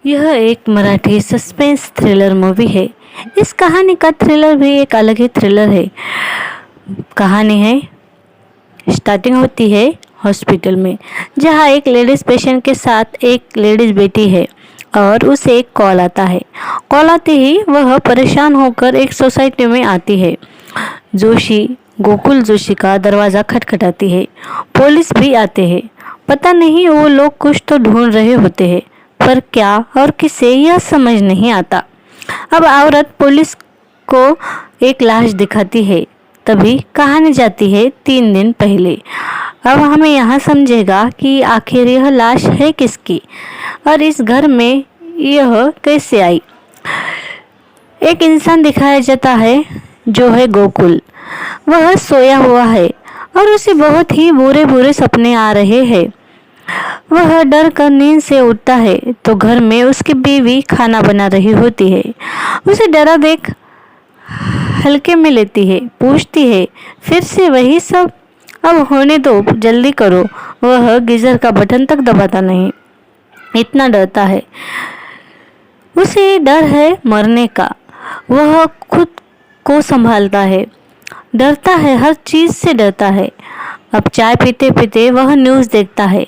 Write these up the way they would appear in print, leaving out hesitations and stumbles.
यह एक Marathi suspense thriller movie है। इस कहानी का थ्रिलर भी एक अलग ही थ्रिलर है। कहानी है, स्टार्टिंग होती है हॉस्पिटल में, जहाँ एक लेडीज पेशेंट के साथ एक लेडीज बेटी है और उसे एक कॉल आता है। कॉल आते ही वह परेशान होकर एक सोसाइटी में आती है। जोशी, गोकुल जोशी का दरवाज़ा खटखटाती है। पुलिस भी आते हैं। पता नहीं वो लोग कुछ तो ढूंढ रहे होते हैं, पर क्या और किसे यह समझ नहीं आता। अब औरत पुलिस को एक लाश दिखाती है। तभी कहानी जाती है 3 दिन पहले। अब हमें यहाँ समझेगा कि आखिर यह लाश है किसकी और इस घर में यह कैसे आई। एक इंसान दिखाया जाता है जो है गोकुल। वह सोया हुआ है और उसे बहुत ही बुरे बुरे सपने आ रहे हैं। वह डर कर नींद से उठता है तो घर में उसकी बीवी खाना बना रही होती है। उसे डरा देख हल्के में लेती है, पूछती है, फिर से वही सब? अब होने दो, जल्दी करो। वह गीजर का बटन तक दबाता नहीं, इतना डरता है। उसे डर है मरने का। वह खुद को संभालता है, डरता है, हर चीज से डरता है। अब चाय पीते पीते वह न्यूज़ देखता है।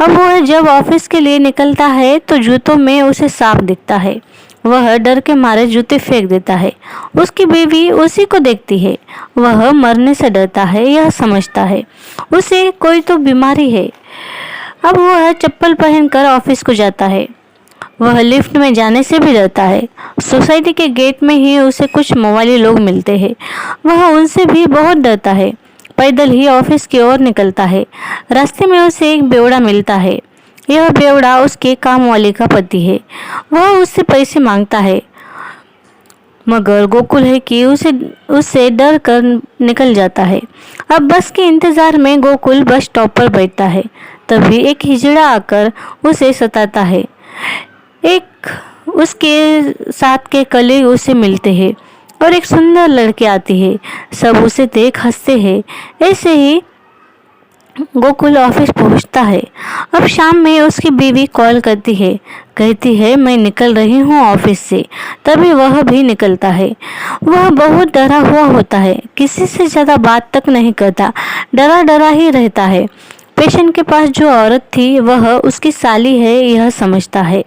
अब वह जब ऑफिस के लिए निकलता है तो जूतों में उसे सांप दिखता है। वह डर के मारे जूते फेंक देता है। उसकी बीवी उसी को देखती है। वह मरने से डरता है, यह समझता है उसे कोई तो बीमारी है। अब वह चप्पल पहनकर ऑफिस को जाता है। वह लिफ्ट में जाने से भी डरता है। सोसाइटी के गेट में ही उसे कुछ मवाली लोग मिलते हैं। वह उनसे भी बहुत डरता है। पैदल ही ऑफिस की ओर निकलता है। रास्ते में उसे एक बेवड़ा मिलता है। यह बेवड़ा उसके काम वाले का पति है। वह उससे पैसे मांगता है, मगर गोकुल है कि उससे डर कर निकल जाता है। अब बस के इंतजार में गोकुल बस स्टॉप पर बैठता है। तभी एक हिजड़ा आकर उसे सताता है। एक उसके साथ के कलीग उसे मिलते हैं और एक सुंदर लड़की आती है। सब उसे देख हंसते हैं। ऐसे ही गोकुल ऑफिस पहुंचता है। अब शाम में उसकी बीवी कॉल करती है, कहती है मैं निकल रही हूँ ऑफिस से। तभी वह भी निकलता है। वह बहुत डरा हुआ होता है, किसी से ज़्यादा बात तक नहीं करता, डरा डरा ही रहता है। पेशेंट के पास जो औरत थी वह उसकी साली है, यह समझता है।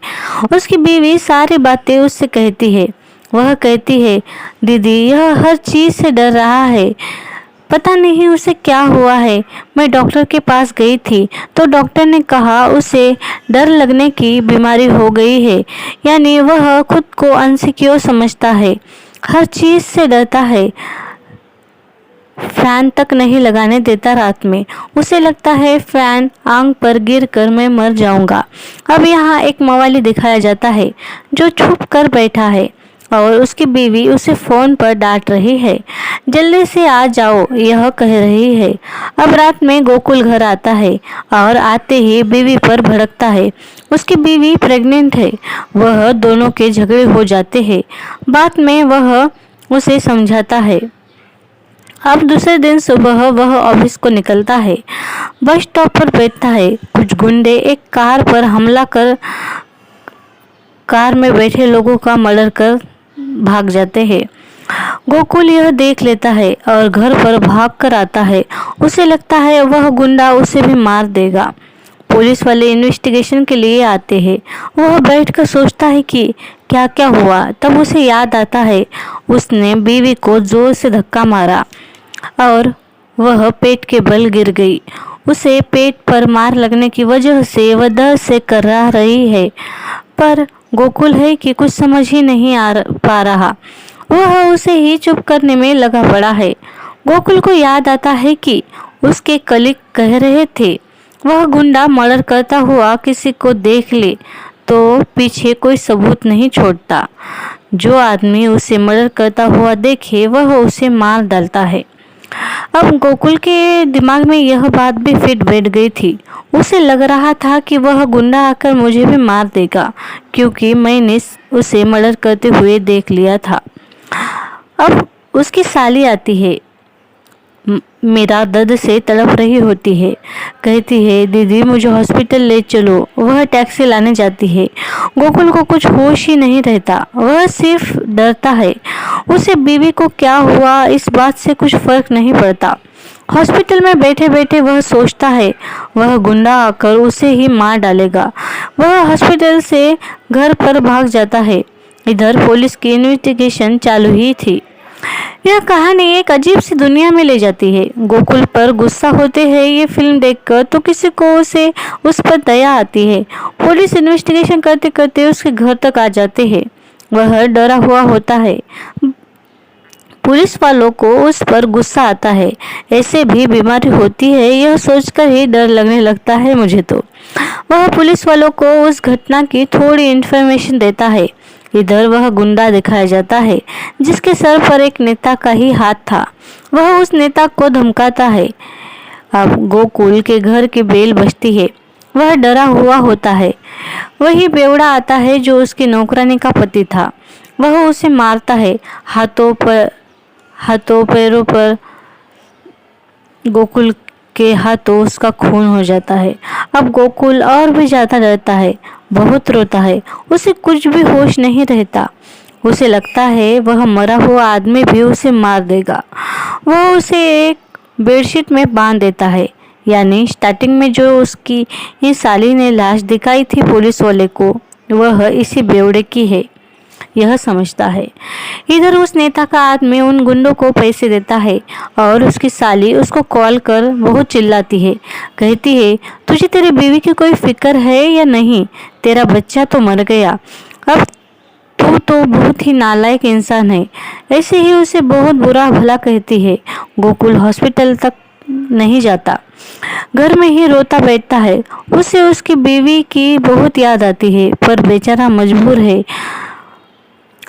उसकी बीवी सारी बातें उससे कहती है। वह कहती है, दीदी यह हर चीज़ से डर रहा है, पता नहीं उसे क्या हुआ है। मैं डॉक्टर के पास गई थी तो डॉक्टर ने कहा उसे डर लगने की बीमारी हो गई है। यानी वह खुद को अनसिक्योर समझता है, हर चीज़ से डरता है। फैन तक नहीं लगाने देता रात में। उसे लगता है फैन आंख पर गिर कर मैं मर जाऊंगा। अब यहाँ एक मवाली दिखाया जाता है जो छुप कर बैठा है और उसकी बीवी उसे फ़ोन पर डांट रही है। जल्दी से आ जाओ, यह कह रही है। अब रात में गोकुल घर आता है और आते ही बीवी पर भड़कता है। उसकी बीवी प्रेग्नेंट है। वह दोनों के झगड़े हो जाते हैं। बाद में वह उसे समझाता है। अब दूसरे दिन सुबह वह ऑफिस को निकलता है। बस स्टॉप पर बैठता है। कुछ गुंडे एक कार पर हमला कर कार में बैठे लोगों का मर्डर कर भाग जाते हैं। गोकुल यह देख लेता है और घर पर भाग कर आता है। उसे लगता है वह गुंडा उसे भी मार देगा। पुलिस वाले इन्वेस्टिगेशन के लिए आते हैं। वह बैठकर सोचता है कि क्या क्या हुआ। तब उसे याद आता है उसने बीवी को जोर से धक्का मारा और वह पेट के बल गिर गई। उसे पेट पर मार लगने की वजह से वह दर्द से कर्रा रही है, पर गोकुल है कि कुछ समझ ही नहीं पा रहा। वह उसे ही चुप करने में लगा पड़ा है। गोकुल को याद आता है कि उसके कलीग कह रहे थे वह गुंडा मर्डर करता हुआ किसी को देख ले तो पीछे कोई सबूत नहीं छोड़ता। जो आदमी उसे मर्डर करता हुआ देखे वह उसे मार डालता है। अब गोकुल के दिमाग में यह बात भी फिट बैठ गई थी। उसे लग रहा था कि वह गुंडा आकर मुझे भी मार देगा, क्योंकि मैंने उसे मर्डर करते हुए देख लिया था। अब उसकी साली आती है। मीरा दर्द से तड़प रही होती है। कहती है, दीदी मुझे हॉस्पिटल ले चलो। वह टैक्सी लाने जाती है। गोकुल को कुछ होश ही नहीं रहता, वह सिर्फ डरता है। उसे बीवी को क्या हुआ इस बात से कुछ फर्क नहीं पड़ता। हॉस्पिटल में बैठे बैठे वह सोचता है, वह गुंडा आकर उसे ही मार डालेगा। वह हॉस्पिटल से घर पर भाग जाता है। इधर पुलिस की इन्वेस्टिगेशन चालू ही थी। यह कहानी एक अजीब सी दुनिया में ले जाती है। गोकुल पर गुस्सा होते हैं ये फिल्म देखकर तो किसी को उस पर दया आती है। पुलिस इन्वेस्टिगेशन करते करते उसके घर तक आ जाते हैं। वह डरा हुआ होता है। पुलिस वालों को उस पर गुस्सा आता है। ऐसे भी बीमारी होती है, यह सोचकर ही डर लगने लगता है मुझे तो। वह पुलिस वालों को उस घटना की थोड़ी इन्फॉर्मेशन देता है। इधर वह गुंडा दिखाया जाता है जिसके सर पर एक नेता का ही हाथ था। वह उस नेता को धमकाता है। अब गोकुल के घर की बेल बजती है। वह डरा हुआ होता है। वही बेवड़ा आता है जो उसकी नौकरानी का पति था। वह उसे मारता है। हाथों पैरों पर गोकुल के हाथों उसका खून हो जाता है। अब गोकुल और भी ज्यादा डरता है, बहुत रोता है। उसे कुछ भी होश नहीं रहता। उसे लगता है वह मरा हुआ आदमी भी उसे मार देगा। वह उसे एक बेडशीट में बांध देता है। यानी स्टार्टिंग में जो उसकी साली ने लाश दिखाई थी पुलिस वाले को, वह इसी बेवड़े की है, यह समझता है। इधर उस नेता का आदमी उन गुंडों को पैसे देता है और उसकी साली उसको कॉल कर बहुत चिल्लाती है। कहती है, तुझे तेरी बीवी की कोई फिक्र है या नहीं? तेरा बच्चा तो मर गया, अब तू तो बहुत ही नालायक इंसान है। ऐसे ही उसे बहुत बुरा भला कहती है। गोकुल हॉस्पिटल तक नहीं जाता, घर में ही रोता बैठता है। उसे उसकी बीवी की बहुत याद आती है, पर बेचारा मजबूर है।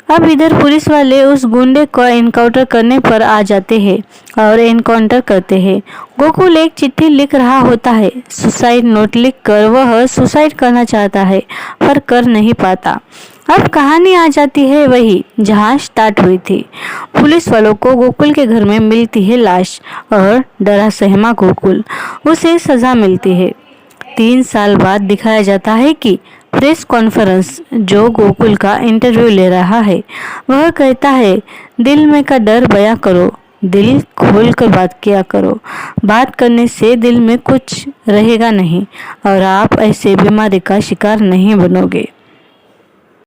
अब इधर पुलिस वाले उस गुंडे को एनकाउंटर करने पर आ जाते हैं और एनकाउंटर करते हैं। गोकुल एक चिट्ठी लिख रहा होता है। सुसाइड नोट लिखकर वह सुसाइड करना चाहता है पर कर नहीं पाता। अब कहानी आ जाती है वही जहां स्टार्ट हुई थी। पुलिस वालों को गोकुल के घर में मिलती है लाश और डरा सहमा गोकुल, उसे सजा मिलती है। 3 साल बाद दिखाया जाता है कि प्रेस कॉन्फ्रेंस जो गोकुल का इंटरव्यू ले रहा है, वह कहता है, दिल में का डर बयां करो, दिल खोल कर बात किया करो। बात करने से दिल में कुछ रहेगा नहीं और आप ऐसे बीमारी का शिकार नहीं बनोगे।